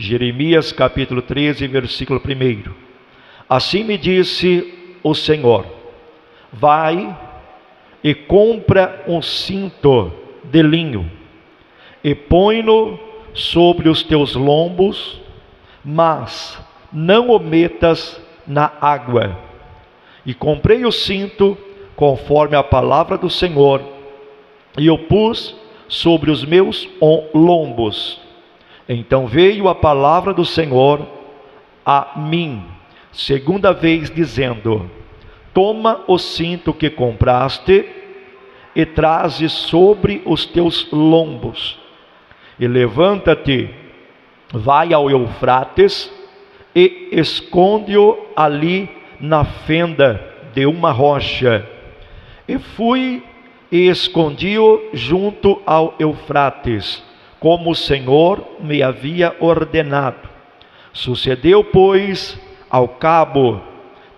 Jeremias capítulo 13, versículo 1. Assim me disse o Senhor: vai e compra um cinto de linho, e põe-no sobre os teus lombos, mas não o metas na água. E comprei o cinto conforme a palavra do Senhor, e o pus sobre os meus lombos. Então veio a palavra do Senhor a mim segunda vez, dizendo: toma o cinto que compraste e traze sobre os teus lombos, e levanta-te, vai ao Eufrates e esconde-o ali na fenda de uma rocha. E fui e escondi-o junto ao Eufrates, como o Senhor me havia ordenado. Sucedeu, pois, ao cabo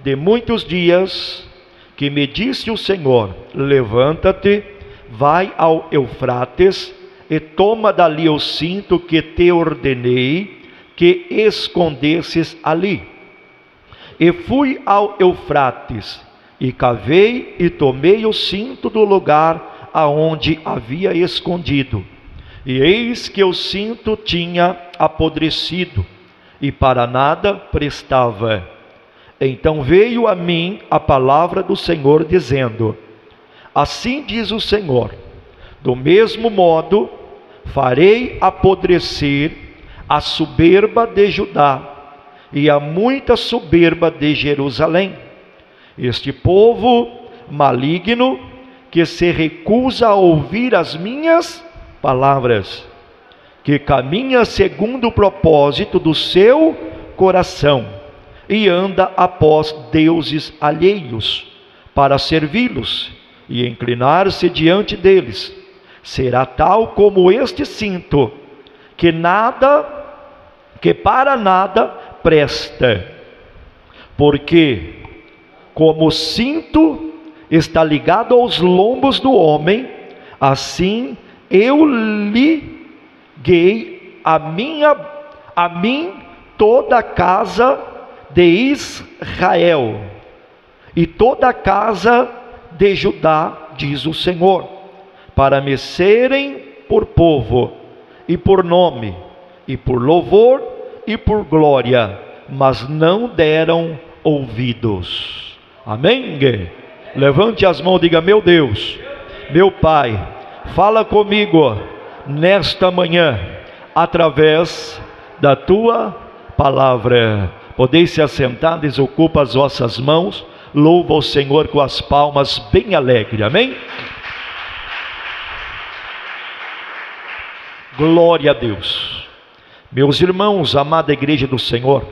de muitos dias, que me disse o Senhor: levanta-te, vai ao Eufrates e toma dali o cinto que te ordenei que escondesses ali. E fui ao Eufrates, e cavei e tomei o cinto do lugar aonde havia escondido. E eis que o cinto tinha apodrecido, e para nada prestava. Então veio a mim a palavra do Senhor, dizendo: assim diz o Senhor, do mesmo modo farei apodrecer a soberba de Judá e a muita soberba de Jerusalém. Este povo maligno, que se recusa a ouvir as minhas palavras, que caminha segundo o propósito do seu coração, e anda após deuses alheios, para servi-los e inclinar-se diante deles, será tal como este cinto, que para nada presta. Porque como o cinto está ligado aos lombos do homem, assim eu liguei a mim toda a casa de Israel e toda a casa de Judá, diz o Senhor, para me serem por povo e por nome e por louvor e por glória, mas não deram ouvidos. Amém? Levante as mãos e diga: meu Deus, meu Pai, fala comigo nesta manhã, através da Tua palavra. Podeis se assentar, desocupa as vossas mãos, louva o Senhor com as palmas bem alegre. Amém? Glória a Deus. Meus irmãos, amada igreja do Senhor,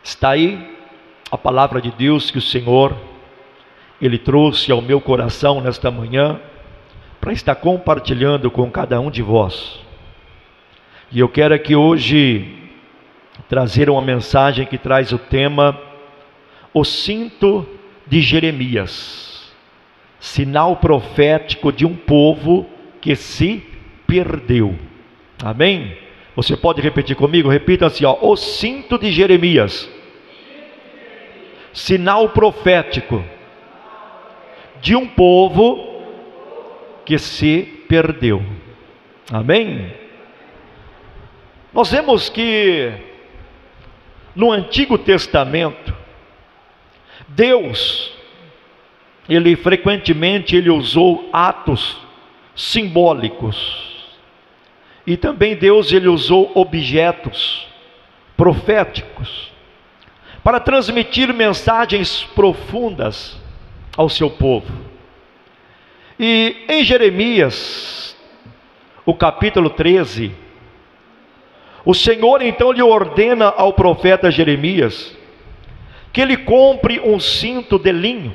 está aí a palavra de Deus que o Senhor, Ele trouxe ao meu coração nesta manhã, para estar compartilhando com cada um de vós. E eu quero aqui hoje trazer uma mensagem que traz o tema: o cinto de Jeremias, sinal profético de um povo que se perdeu. Amém? Você pode repetir comigo? Repita assim, ó: o cinto de Jeremias, sinal profético de um povo que se perdeu. Amém? Nós vemos que no Antigo Testamento, Deus, Ele frequentemente usou atos simbólicos, e também Deus Ele usou objetos proféticos para transmitir mensagens profundas ao seu povo. E em Jeremias, o capítulo 13, o Senhor então lhe ordena ao profeta Jeremias que ele compre um cinto de linho,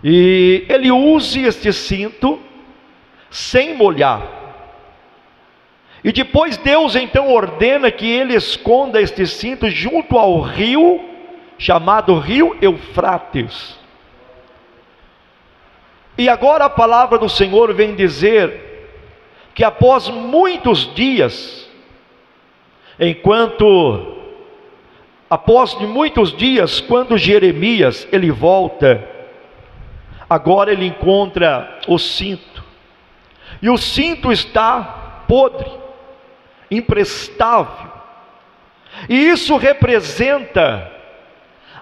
e ele use este cinto sem molhar. E depois Deus então ordena que ele esconda este cinto junto ao rio, chamado rio Eufrates. E agora a palavra do Senhor vem dizer que após muitos dias, Enquanto, após de muitos dias, quando Jeremias ele volta, agora ele encontra o cinto, e o cinto está podre, imprestável, e isso representa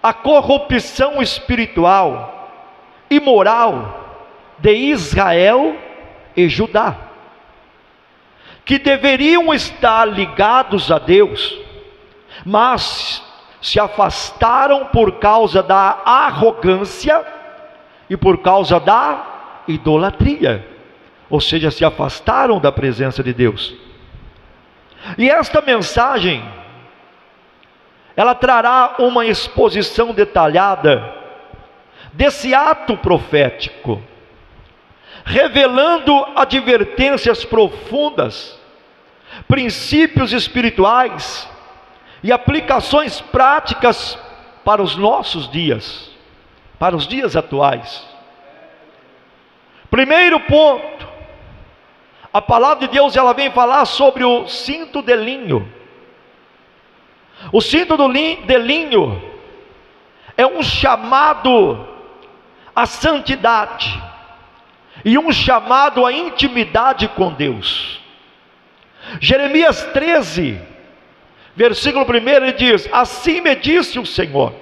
a corrupção espiritual e moral de Israel e Judá, que deveriam estar ligados a Deus, mas se afastaram por causa da arrogância e por causa da idolatria, ou seja, se afastaram da presença de Deus. E esta mensagem, ela trará uma exposição detalhada desse ato profético, revelando advertências profundas, princípios espirituais e aplicações práticas para os nossos dias, para os dias atuais. Primeiro ponto, a palavra de Deus ela vem falar sobre o cinto de linho. O cinto de linho é um chamado à santidade e um chamado à intimidade com Deus. Jeremias 13, versículo 1, ele diz: assim me disse o Senhor,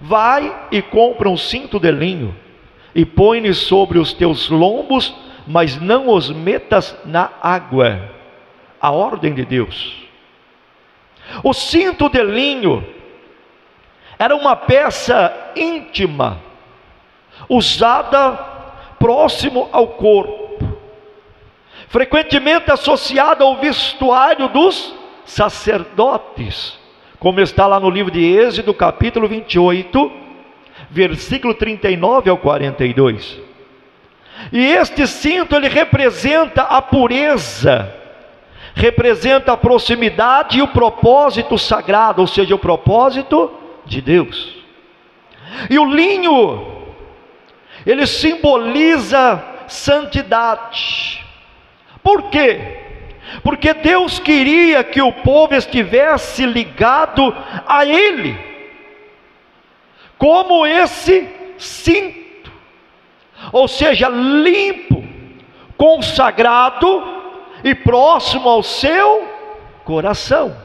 vai e compra um cinto de linho e põe-lhe sobre os teus lombos, mas não os metas na água. A ordem de Deus. O cinto de linho era uma peça íntima, usada próximo ao corpo, frequentemente associada ao vestuário dos sacerdotes, como está lá no livro de Êxodo, capítulo 28, versículo 39 ao 42. E este cinto, ele representa a pureza, representa a proximidade e o propósito sagrado, ou seja, o propósito de Deus. E o linho, ele simboliza santidade. Por quê? Porque Deus queria que o povo estivesse ligado a Ele, como esse cinto, ou seja, limpo, consagrado e próximo ao seu coração.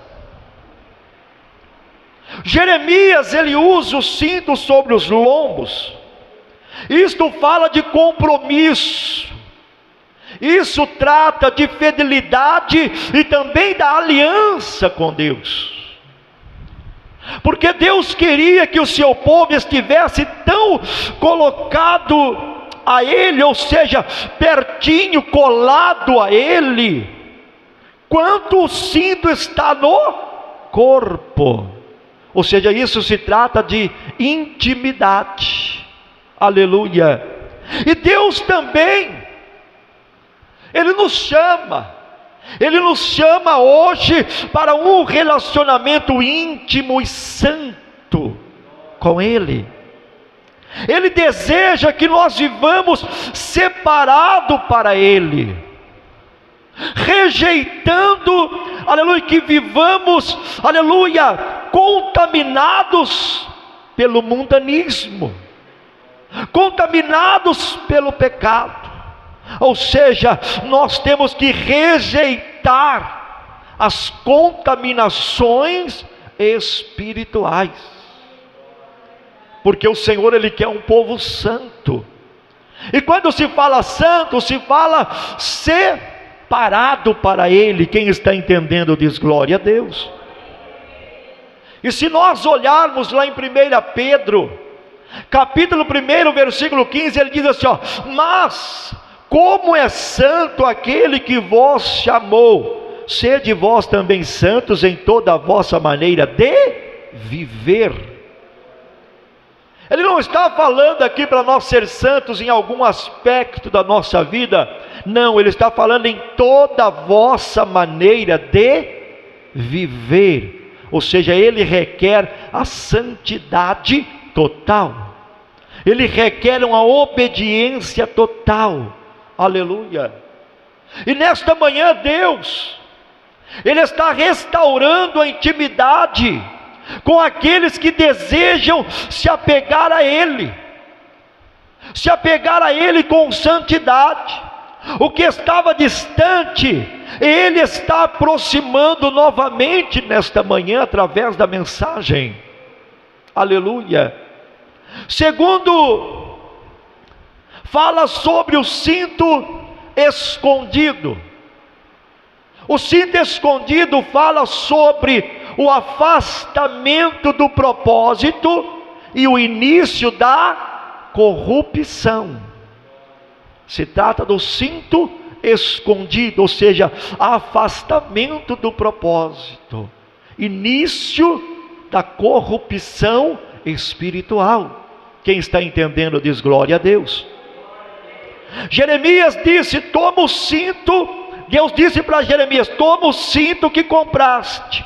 Jeremias ele usa o cinto sobre os lombos. Isto fala de compromisso. Isso trata de fidelidade e também da aliança com Deus. Porque Deus queria que o seu povo estivesse tão colocado a Ele, ou seja, pertinho, colado a Ele, quanto o cinto está no corpo. Ou seja, isso se trata de intimidade. Aleluia. E Deus também, Ele nos chama hoje para um relacionamento íntimo e santo com Ele. Ele deseja que nós vivamos separado para Ele, rejeitando, aleluia, que vivamos, aleluia, contaminados pelo mundanismo, contaminados pelo pecado. Ou seja, nós temos que rejeitar as contaminações espirituais, porque o Senhor Ele quer um povo santo. E quando se fala santo, se fala separado para Ele. Quem está entendendo diz glória a Deus. E se nós olharmos lá em 1 Pedro, capítulo 1, versículo 15, ele diz assim, mas como é santo aquele que vos chamou, sede vós também santos em toda a vossa maneira de viver. Ele não está falando aqui para nós ser santos em algum aspecto da nossa vida. Não, Ele está falando em toda a vossa maneira de viver. Ou seja, Ele requer a santidade total. Ele requer uma obediência total. Aleluia. E nesta manhã Deus, Ele está restaurando a intimidade com aqueles que desejam se apegar a Ele, se apegar a Ele com santidade. O que estava distante, Ele está aproximando novamente nesta manhã através da mensagem. Aleluia. Segundo, fala sobre o cinto escondido. O cinto escondido fala sobre o afastamento do propósito e o início da corrupção. Se trata do cinto escondido, ou seja, afastamento do propósito, início da corrupção espiritual. Quem está entendendo diz glória a Deus. Jeremias disse: toma o cinto. Deus disse para Jeremias: toma o cinto que compraste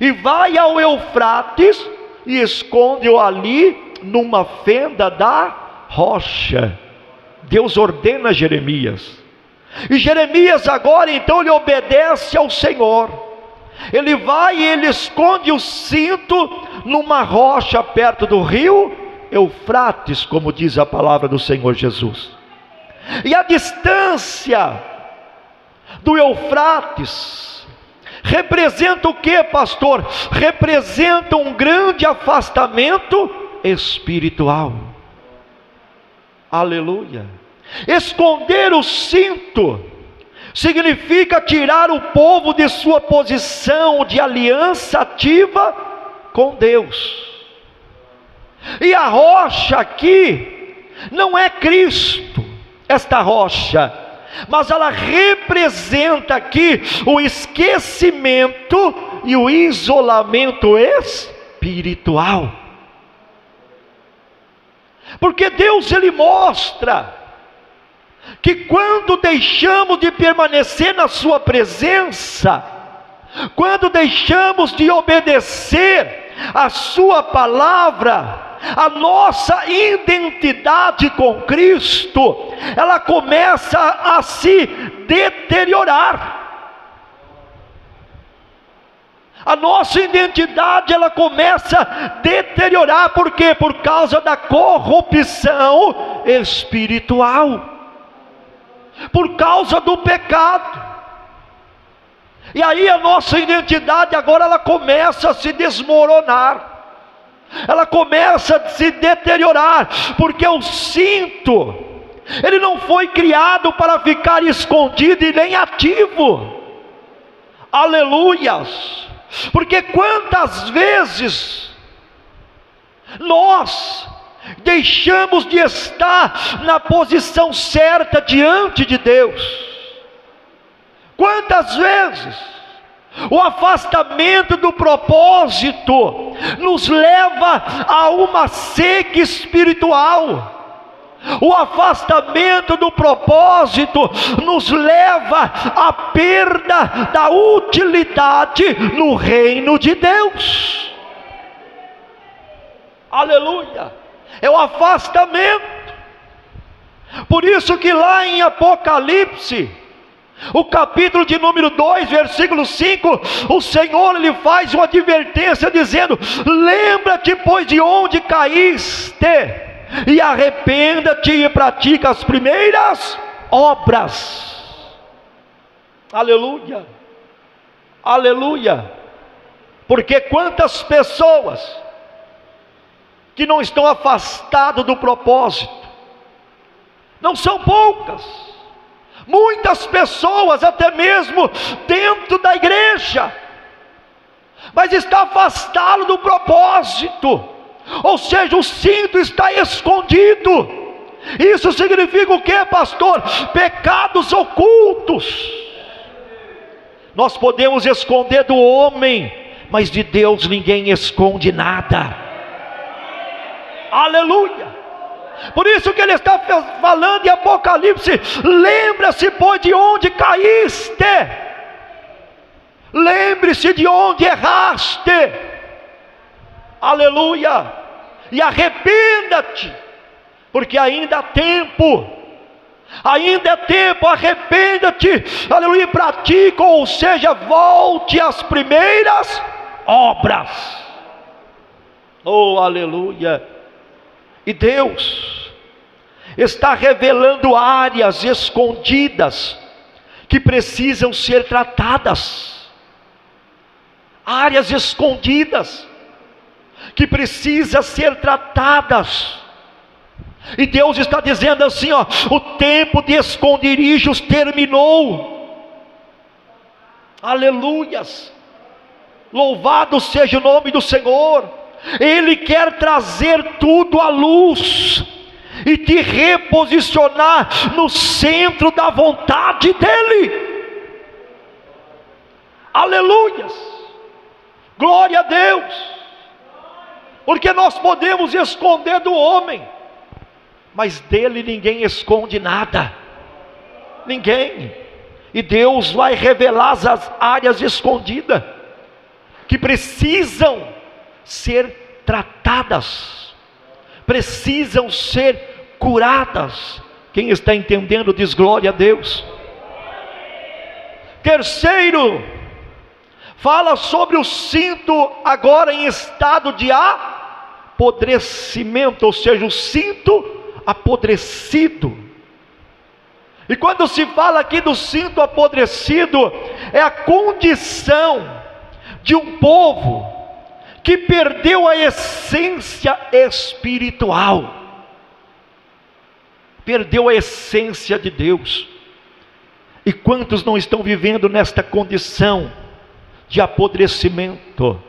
e vai ao Eufrates e esconde-o ali numa fenda da rocha. Deus ordena a Jeremias, e Jeremias agora então ele obedece ao Senhor. Ele vai e ele esconde o cinto numa rocha perto do rio Eufrates, como diz a palavra do Senhor Jesus. E a distância do Eufrates representa o que, pastor? Representa um grande afastamento espiritual. Aleluia. Esconder o cinto significa tirar o povo de sua posição de aliança ativa com Deus. E a rocha aqui não é Cristo, esta rocha, mas ela representa aqui o esquecimento e o isolamento espiritual. Porque Deus ele mostra que quando deixamos de permanecer na sua presença, quando deixamos de obedecer a sua palavra, a nossa identidade com Cristo, ela começa a se deteriorar. A nossa identidade ela começa a deteriorar. Por quê? Por causa da corrupção espiritual, por causa do pecado. E aí a nossa identidade agora ela começa a se desmoronar, ela começa a se deteriorar, porque o cinto, ele não foi criado para ficar escondido e nem ativo. Aleluias. Porque quantas vezes nós deixamos de estar na posição certa diante de Deus? Quantas vezes o afastamento do propósito nos leva a uma seca espiritual? O afastamento do propósito nos leva à perda da utilidade no reino de Deus. Aleluia. É o afastamento. Por isso que lá em Apocalipse, o capítulo de número 2, versículo 5, o Senhor lhe faz uma advertência dizendo: lembra-te, pois, de onde caíste, e arrependa-te e pratica as primeiras obras. Aleluia, aleluia. Porque quantas pessoas que não estão afastadas do propósito, não são poucas, muitas pessoas até mesmo dentro da igreja, mas está afastado do propósito. Ou seja, o cinto está escondido. Isso significa o que, pastor? Pecados ocultos. Nós podemos esconder do homem, mas de Deus ninguém esconde nada. Aleluia. Por isso que ele está falando em Apocalipse: lembra-se, pois, de onde caíste, lembre-se de onde erraste. Aleluia. E arrependa-te, porque ainda há tempo. Ainda é tempo, arrependa-te, aleluia, pratica, ou seja, volte às primeiras obras. Oh, aleluia. E Deus está revelando áreas escondidas que precisam ser tratadas. Áreas escondidas que precisam ser tratadas. E Deus está dizendo assim, ó, o tempo de esconderijos terminou. Aleluias. Louvado seja o nome do Senhor. Ele quer trazer tudo à luz e te reposicionar no centro da vontade dEle. Aleluias. Glória a Deus. Porque nós podemos esconder do homem, mas dele ninguém esconde nada. Ninguém. E Deus vai revelar as áreas escondidas que precisam ser tratadas, precisam ser curadas. Quem está entendendo diz glória a Deus. Terceiro, fala sobre o cinto agora em estado de apodrecimento, ou seja, o cinto apodrecido. E quando se fala aqui do cinto apodrecido, é a condição de um povo que perdeu a essência espiritual, perdeu a essência de Deus. E quantos não estão vivendo nesta condição de apodrecimento?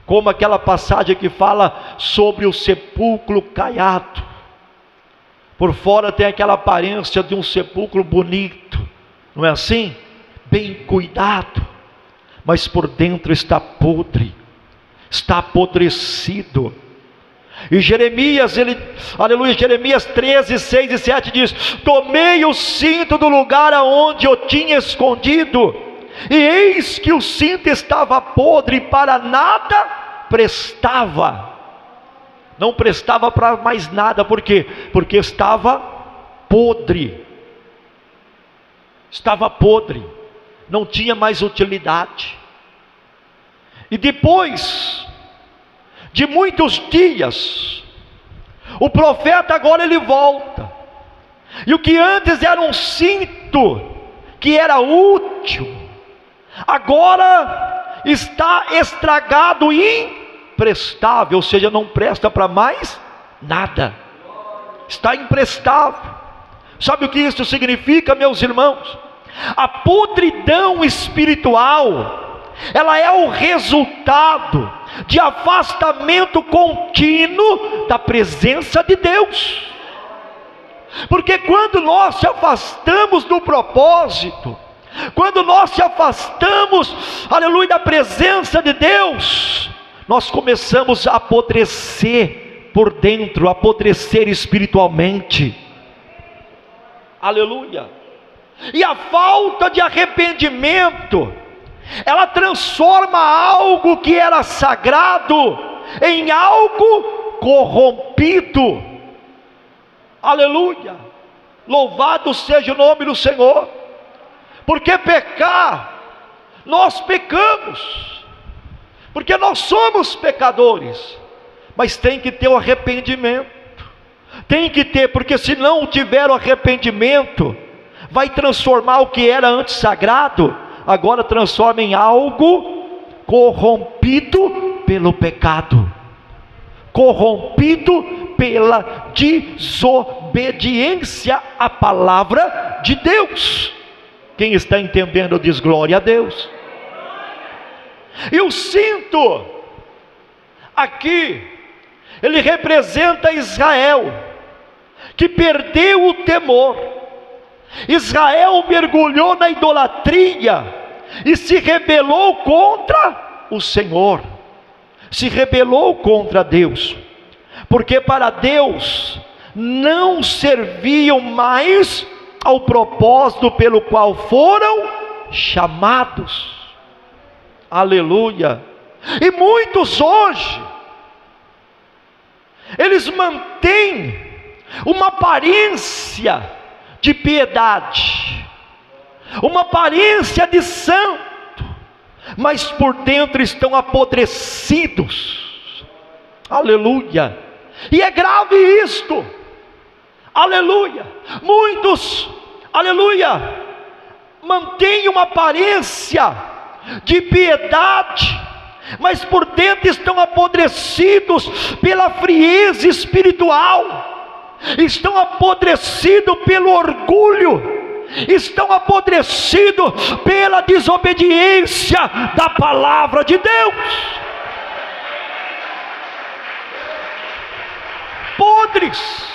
Como aquela passagem que fala sobre o sepulcro caiado. Por fora tem aquela aparência de um sepulcro bonito, não é assim? Bem cuidado, mas por dentro está podre, está apodrecido. E Jeremias, Jeremias 13, 6 e 7 diz: tomei o cinto do lugar aonde eu tinha escondido, e eis que o cinto estava podre e para nada prestava. Não prestava para mais nada. Por quê? Porque estava podre. Estava podre. Não tinha mais utilidade. E depois de muitos dias, o profeta agora ele volta. E o que antes era um cinto que era útil, agora está estragado e imprestável, ou seja, não presta para mais nada. Está imprestável. Sabe o que isso significa, meus irmãos? A podridão espiritual, ela é o resultado de afastamento contínuo da presença de Deus. Porque quando nós se afastamos do propósito, quando nós se afastamos, aleluia, da presença de Deus, nós começamos a apodrecer por dentro, a apodrecer espiritualmente. Aleluia. E a falta de arrependimento, ela transforma algo que era sagrado em algo corrompido. Aleluia. Louvado seja o nome do Senhor. Porque pecar, nós pecamos, porque nós somos pecadores, mas tem que ter o arrependimento. Tem que ter, porque se não tiver o arrependimento, vai transformar o que era antes sagrado, agora transforma em algo corrompido pelo pecado, corrompido pela desobediência à palavra de Deus. Quem está entendendo diz glória a Deus. E o cinto aqui, ele representa Israel, que perdeu o temor. Israel mergulhou na idolatria e se rebelou contra o Senhor, se rebelou contra Deus, porque para Deus não serviam mais ao propósito pelo qual foram chamados. Aleluia. E muitos hoje, eles mantêm uma aparência de piedade, uma aparência de santo, mas por dentro estão apodrecidos. Aleluia! E é grave isto. Aleluia! Muitos, aleluia, mantêm uma aparência de piedade, mas por dentro estão apodrecidos pela frieza espiritual, estão apodrecidos pelo orgulho, estão apodrecidos pela desobediência da palavra de Deus. Podres,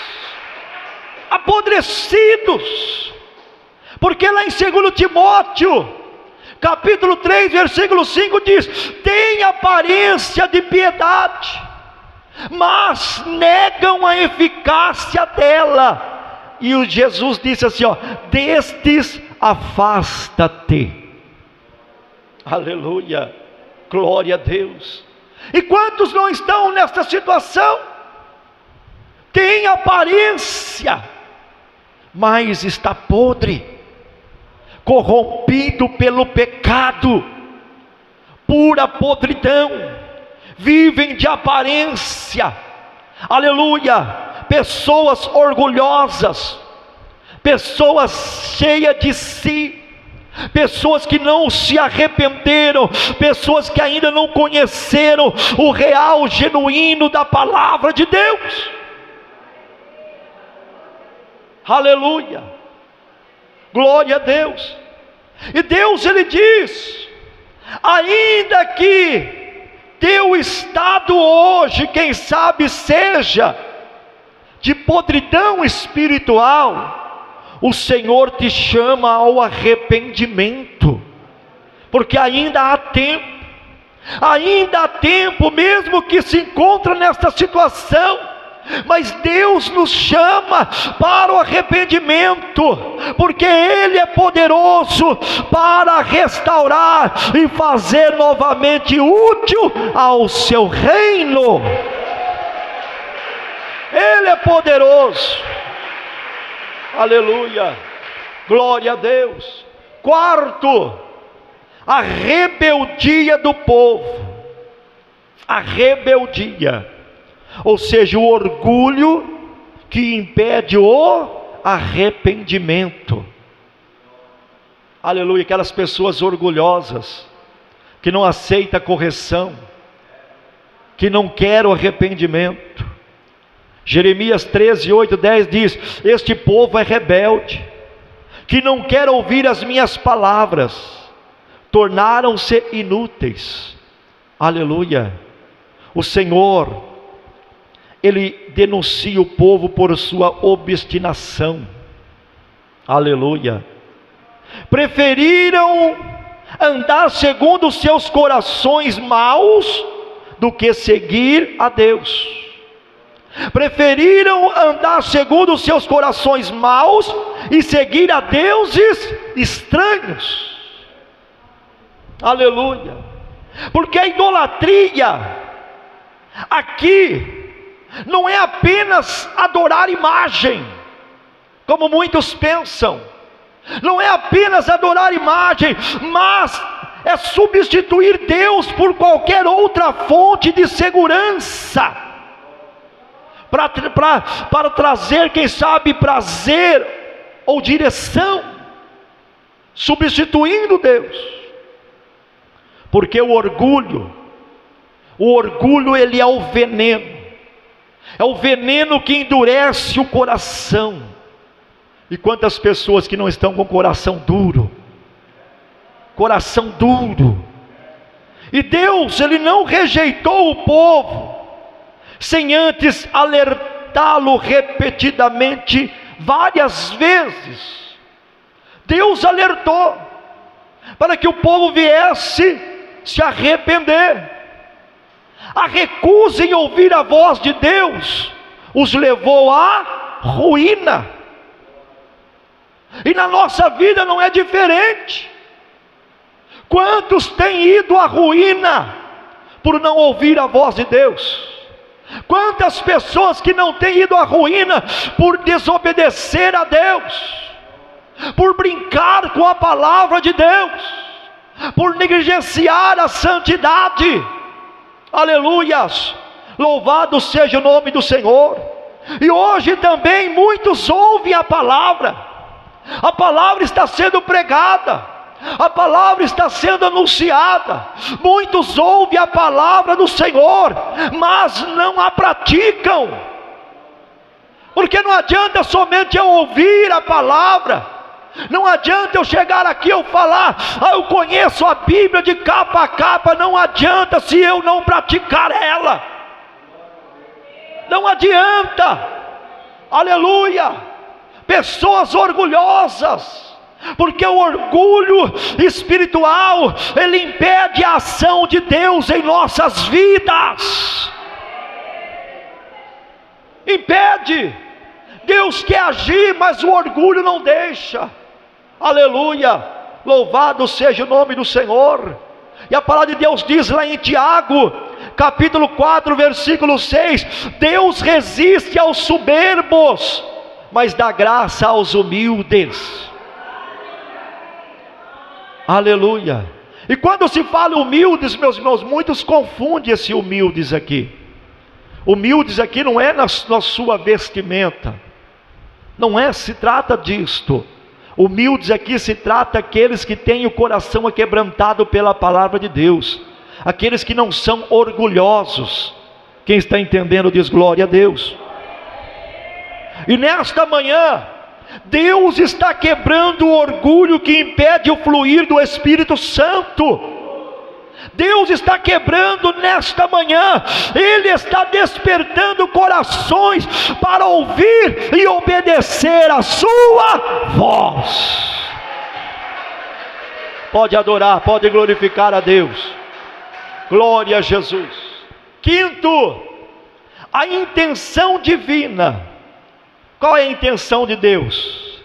apodrecidos, porque lá em 2 Timóteo, capítulo 3, versículo 5 diz: tem aparência de piedade, mas negam a eficácia dela. E o Jesus disse assim, ó: destes afasta-te. Aleluia, glória a Deus. E quantos não estão nesta situação? Tem aparência, mas está podre, corrompido pelo pecado, pura podridão, vivem de aparência. Aleluia, pessoas orgulhosas, pessoas cheias de si, pessoas que não se arrependeram, pessoas que ainda não conheceram o real, genuíno da palavra de Deus. Aleluia, glória a Deus. E Deus, Ele diz: ainda que teu estado hoje, quem sabe seja de podridão espiritual, o Senhor te chama ao arrependimento, porque ainda há tempo, mesmo que se encontra nesta situação, mas Deus nos chama para o arrependimento, porque Ele é poderoso para restaurar e fazer novamente útil ao seu reino. Ele é poderoso. Aleluia, glória a Deus. Quarto, a rebeldia do povo. A rebeldia, ou seja, o orgulho que impede o arrependimento. Aleluia, aquelas pessoas orgulhosas, que não aceitam a correção, que não querem o arrependimento. Jeremias 13, 8, 10 diz: este povo é rebelde, que não quer ouvir as minhas palavras, tornaram-se inúteis. Aleluia. O Senhor, Ele denuncia o povo por sua obstinação. Aleluia. Preferiram andar segundo os seus corações maus do que seguir a Deus. Preferiram andar segundo os seus corações maus e seguir a deuses estranhos. Aleluia. Porque a idolatria aqui não é apenas adorar imagem, como muitos pensam. Não é apenas adorar imagem, mas é substituir Deus por qualquer outra fonte de segurança, para trazer, quem sabe, prazer ou direção, substituindo Deus. Porque o orgulho ele é o veneno. É o veneno que endurece o coração. E quantas pessoas que não estão com coração duro. E Deus, Ele não rejeitou o povo, sem antes alertá-lo repetidamente, várias vezes. Deus alertou, para que o povo viesse se arrepender. A recusa em ouvir a voz de Deus os levou à ruína. E na nossa vida não é diferente. Quantos têm ido à ruína por não ouvir a voz de Deus? Quantas pessoas que não têm ido à ruína por desobedecer a Deus? por brincar com a palavra de Deus, por negligenciar a santidade. Aleluias, louvado seja o nome do Senhor. E hoje também muitos ouvem a palavra está sendo pregada, a palavra está sendo anunciada, muitos ouvem a palavra do Senhor, mas não a praticam, porque não adianta somente eu ouvir a palavra, não adianta eu chegar aqui e falar, eu conheço a Bíblia de capa a capa, não adianta se eu não praticar ela, não adianta. Aleluia. Pessoas orgulhosas, porque o orgulho espiritual, ele impede a ação de Deus em nossas vidas, impede. Deus quer agir, mas o orgulho não deixa. Aleluia, louvado seja o nome do Senhor. E a palavra de Deus diz lá em Tiago, capítulo 4, versículo 6, Deus resiste aos soberbos, mas dá graça aos humildes. Aleluia. E quando se fala humildes, meus irmãos, muitos confundem esse humildes aqui. Humildes aqui não é na sua vestimenta, não é, se trata disto. Humildes aqui se trata aqueles que têm o coração aquebrantado pela palavra de Deus, aqueles que não são orgulhosos. Quem está entendendo diz glória a Deus. E nesta manhã, Deus está quebrando o orgulho que impede o fluir do Espírito Santo. Deus está quebrando nesta manhã, Ele está despertando corações para ouvir e obedecer a sua voz. Pode adorar, pode glorificar a Deus. Glória a Jesus. Quinto, a intenção divina. Qual é a intenção de Deus?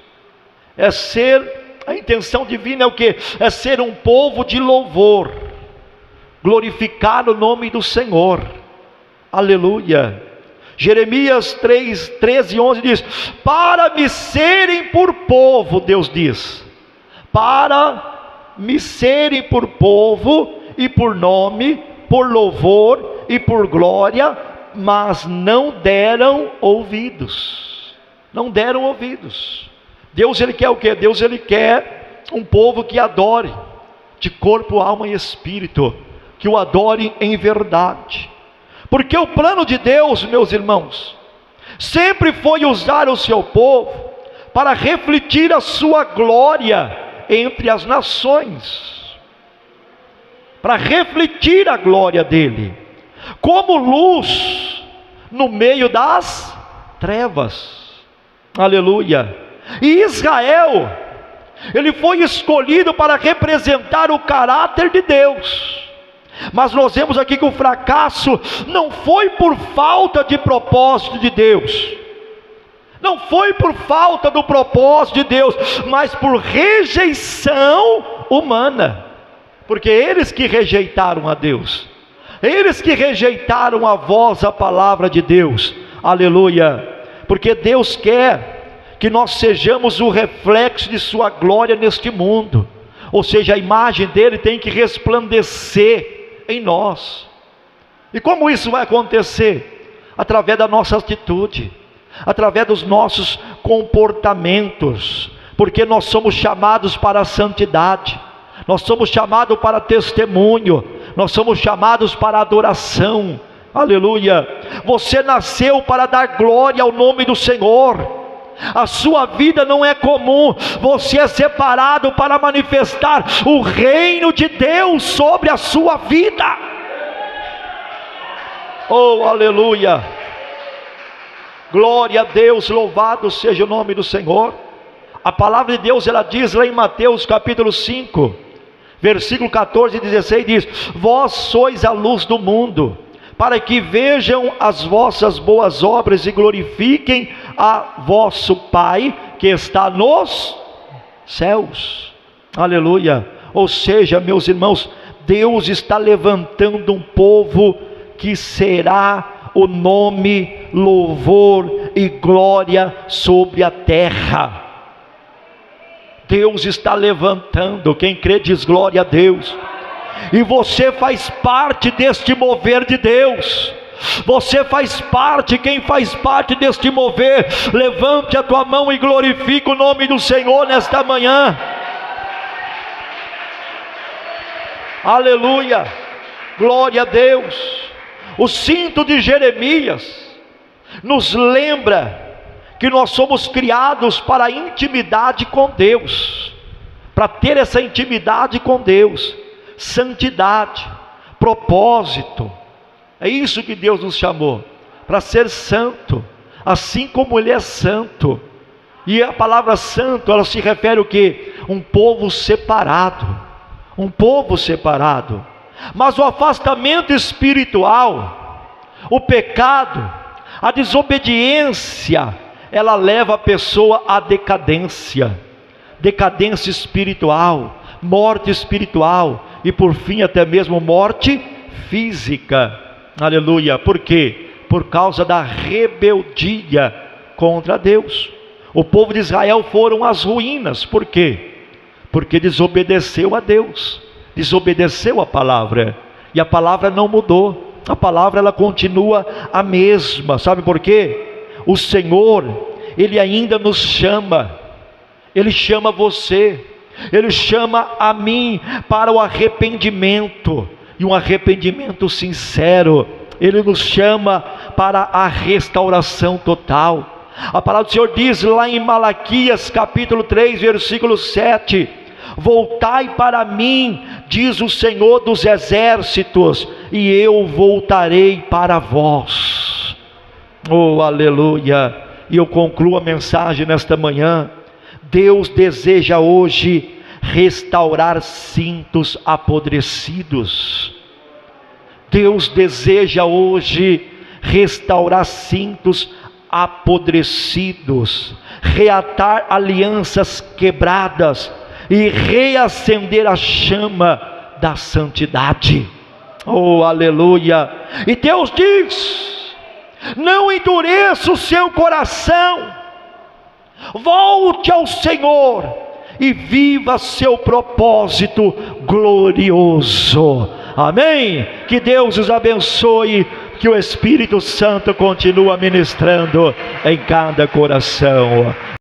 A intenção divina é o que? É ser um povo de louvor, glorificar o nome do Senhor. Aleluia. Jeremias 3, 13 e 11 diz, para me serem por povo, Deus diz, para me serem por povo e por nome, por louvor e por glória, mas não deram ouvidos. Não deram ouvidos. Deus, Ele quer o que? Deus, Ele quer um povo que adore, de corpo, alma e espírito, que o adore em verdade, porque o plano de Deus, meus irmãos, sempre foi usar o seu povo, para refletir a sua glória entre as nações, para refletir a glória dEle, como luz, no meio das trevas. Aleluia. E Israel, ele foi escolhido para representar o caráter de Deus, mas nós vemos aqui que o fracasso não foi por falta de propósito de Deus, não foi por falta do propósito de Deus, mas por rejeição humana, porque eles que rejeitaram a Deus, eles que rejeitaram a voz, a palavra de Deus. Aleluia. Porque Deus quer que nós sejamos o reflexo de sua glória neste mundo, ou seja, a imagem dele tem que resplandecer em nós. E como isso vai acontecer? Através da nossa atitude, através dos nossos comportamentos, porque nós somos chamados para a santidade, nós somos chamados para testemunho, nós somos chamados para adoração. Aleluia. Você nasceu para dar glória ao nome do Senhor. A sua vida não é comum, você é separado para manifestar o reino de Deus sobre a sua vida. Oh, aleluia. Glória a Deus, louvado seja o nome do Senhor. A palavra de Deus, ela diz lá em Mateus capítulo 5, versículo 14 e 16, diz: vós sois a luz do mundo, para que vejam as vossas boas obras e glorifiquem a vosso Pai que está nos céus. Aleluia. Ou seja, meus irmãos, Deus está levantando um povo que será o nome, louvor e glória sobre a terra. Deus está levantando. Quem crê diz glória a Deus. E você faz parte deste mover de Deus. Você faz parte. Quem faz parte deste mover, levante a tua mão e glorifique o nome do Senhor nesta manhã. Aleluia, glória a Deus. O cinto de Jeremias nos lembra que nós somos criados para a intimidade com Deus, para ter essa intimidade com Deus, santidade, propósito. É isso que Deus nos chamou, para ser santo, assim como Ele é santo. E a palavra santo, ela se refere ao quê? Um povo separado, um povo separado. Mas o afastamento espiritual, o pecado, a desobediência, ela leva a pessoa à decadência espiritual, morte espiritual e por fim até mesmo morte física. Aleluia. Por quê? Por causa da rebeldia contra Deus. O povo de Israel foram às ruínas. Por quê? Porque desobedeceu a Deus, desobedeceu a palavra, e a palavra não mudou. A palavra, ela continua a mesma. Sabe por quê? O Senhor, Ele ainda nos chama. Ele chama você, Ele chama a mim para o arrependimento, e um arrependimento sincero. Ele nos chama para a restauração total. A palavra do Senhor diz lá em Malaquias capítulo 3 versículo 7: voltai para mim, diz o Senhor dos exércitos, e eu voltarei para vós. Oh, aleluia. E eu concluo a mensagem nesta manhã. Deus deseja hoje restaurar cintos apodrecidos. Deus deseja hoje restaurar cintos apodrecidos, reatar alianças quebradas e reacender a chama da santidade. Oh, aleluia. E Deus diz: não endureça o seu coração, volte ao Senhor e viva seu propósito glorioso. Amém? Que Deus os abençoe, que o Espírito Santo continue ministrando em cada coração.